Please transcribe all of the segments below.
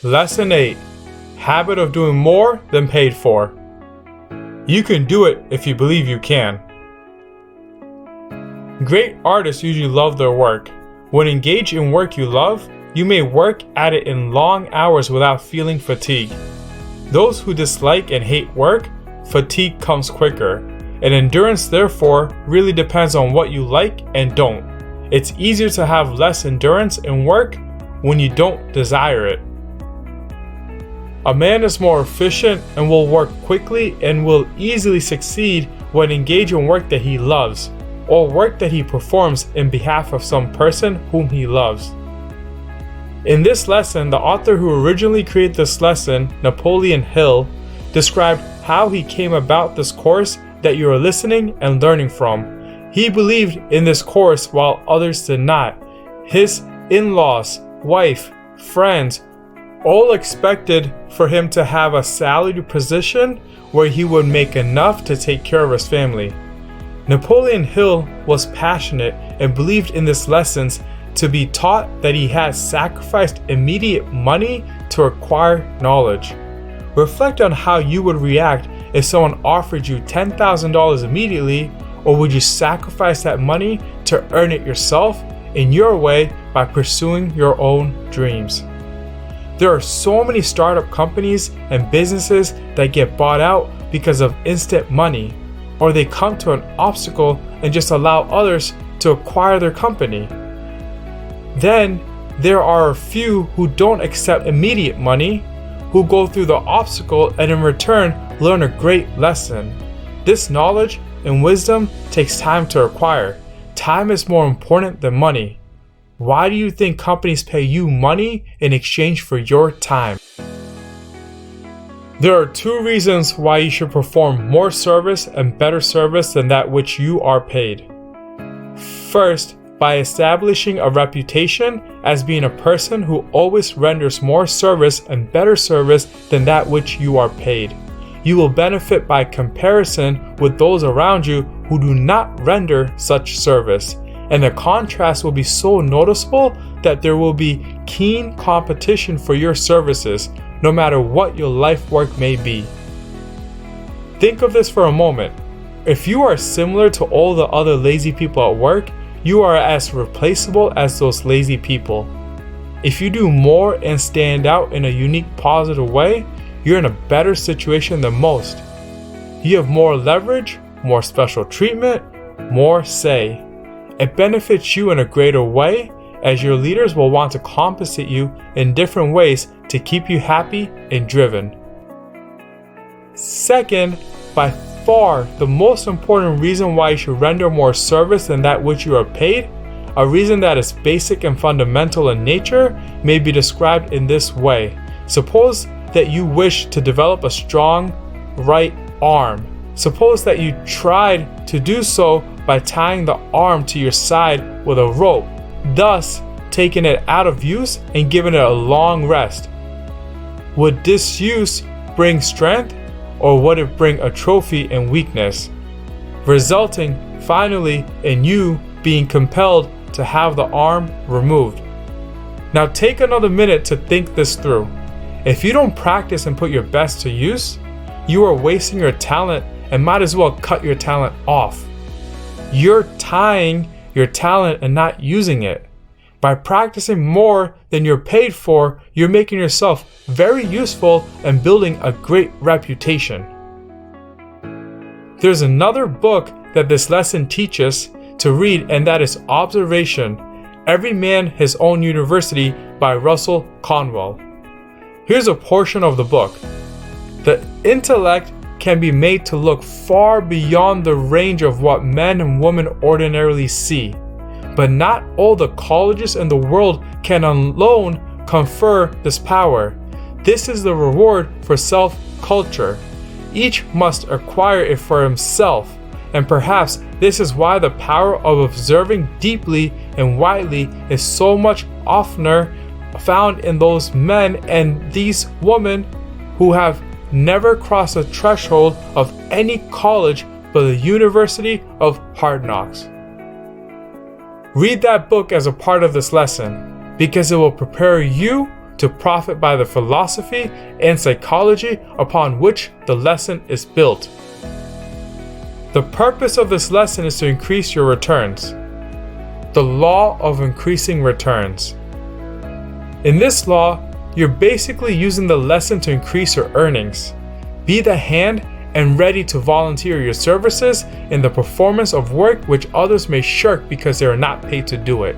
Lesson 8. Habit of doing more than paid for. You can do it if you believe you can. Great artists usually love their work. When engaged in work you love, you may work at it in long hours without feeling fatigue. Those who dislike and hate work, fatigue comes quicker, and endurance therefore really depends on what you like and don't. It's easier to have less endurance in work when you don't desire it. A man is more efficient and will work quickly and will easily succeed when engaged in work that he loves, or work that he performs in behalf of some person whom he loves. In this lesson, the author who originally created this lesson, Napoleon Hill, described how he came about this course that you are listening and learning from. He believed in this course while others did not. His in-laws, wife, friends, all expected for him to have a salaried position where he would make enough to take care of his family. Napoleon Hill was passionate and believed in this lessons to be taught that he had sacrificed immediate money to acquire knowledge. Reflect on how you would react if someone offered you $10,000 immediately, or would you sacrifice that money to earn it yourself in your way by pursuing your own dreams? There are so many startup companies and businesses that get bought out because of instant money, or they come to an obstacle and just allow others to acquire their company. Then there are a few who don't accept immediate money, who go through the obstacle and in return learn a great lesson. This knowledge and wisdom takes time to acquire. Time is more important than money. Why do you think companies pay you money in exchange for your time? There are 2 reasons why you should perform more service and better service than that which you are paid. First, by establishing a reputation as being a person who always renders more service and better service than that which you are paid. You will benefit by comparison with those around you who do not render such service, and the contrast will be so noticeable that there will be keen competition for your services, no matter what your life work may be. Think of this for a moment. If you are similar to all the other lazy people at work, you are as replaceable as those lazy people. If you do more and stand out in a unique positive way, you're in a better situation than most. You have more leverage, more special treatment, more say. It benefits you in a greater way, as your leaders will want to compensate you in different ways to keep you happy and driven. Second, by far the most important reason why you should render more service than that which you are paid, a reason that is basic and fundamental in nature, may be described in this way. Suppose that you wish to develop a strong right arm. Suppose that you tried to do so by tying the arm to your side with a rope, thus taking it out of use and giving it a long rest. Would disuse bring strength, or would it bring atrophy and weakness, resulting finally in you being compelled to have the arm removed? Now take another minute to think this through. If you don't practice and put your best to use, you are wasting your talent and might as well cut your talent off. You're tying your talent and not using it. By practicing more than you're paid for, you're making yourself very useful and building a great reputation. There's another book that this lesson teaches to read, and that is Observation, Every Man His Own University by Russell Conwell. Here's a portion of the book. The intellect can be made to look far beyond the range of what men and women ordinarily see. But not all the colleges in the world can alone confer this power. This is the reward for self-culture. Each must acquire it for himself, and perhaps this is why the power of observing deeply and widely is so much oftener found in those men and these women who have never crossed the threshold of any college but the University of Hard Knocks. Read that book as a part of this lesson, because it will prepare you to profit by the philosophy and psychology upon which the lesson is built. The purpose of this lesson is to increase your returns. The law of increasing returns. In this law, you're basically using the lesson to increase your earnings. Be the hand and ready to volunteer your services in the performance of work which others may shirk because they are not paid to do it.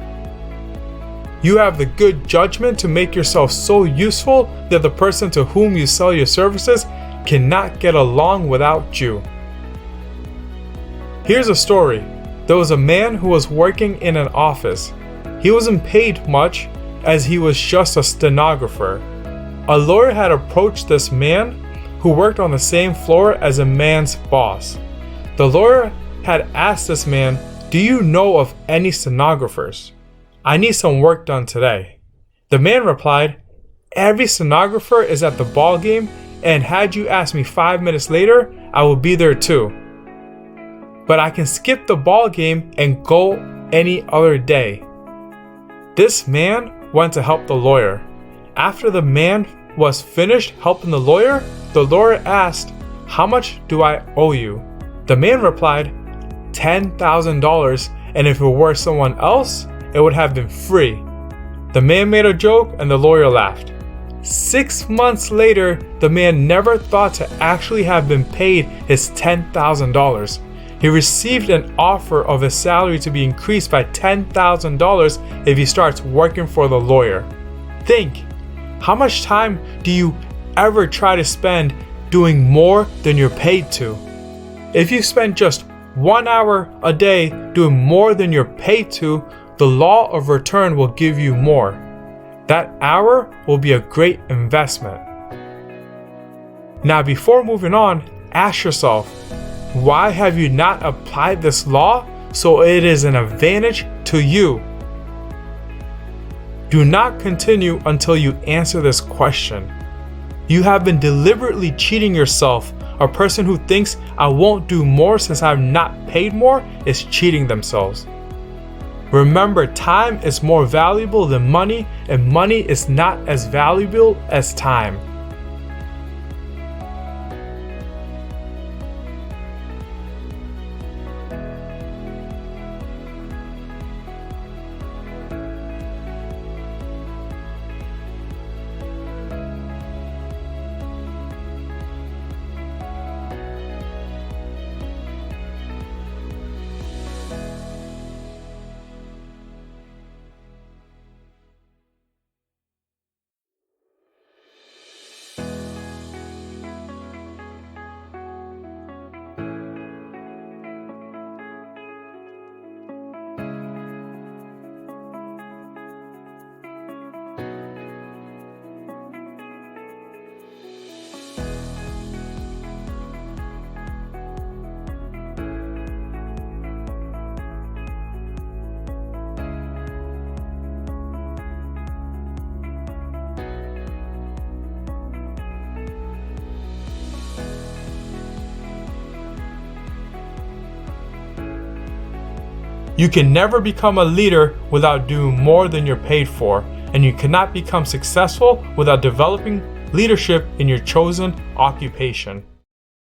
You have the good judgment to make yourself so useful that the person to whom you sell your services cannot get along without you. Here's a story. There was a man who was working in an office. He wasn't paid much as he was just a stenographer. A lawyer had approached this man who worked on the same floor as a man's boss. The lawyer had asked this man, "Do you know of any stenographers? I need some work done today." The man replied, "Every stenographer is at the ball game, and had you asked me 5 minutes later, I will be there too. But I can skip the ball game and go any other day." This man went to help the lawyer. After the man was finished helping the lawyer asked, "How much do I owe you?" The man replied, $10,000, and if it were someone else, it would have been free. The man made a joke and the lawyer laughed. 6 months later, the man never thought to actually have been paid his $10,000. He received an offer of his salary to be increased by $10,000 if he starts working for the lawyer. Think, how much time do you ever try to spend doing more than you're paid to? If you spend just 1 hour a day doing more than you're paid to, the law of return will give you more. That hour will be a great investment. Now, before moving on, ask yourself, why have you not applied this law so it is an advantage to you? Do not continue until you answer this question. You have been deliberately cheating yourself. A person who thinks I won't do more since I'm not paid more is cheating themselves. Remember, time is more valuable than money, and money is not as valuable as time. You can never become a leader without doing more than you're paid for, and you cannot become successful without developing leadership in your chosen occupation.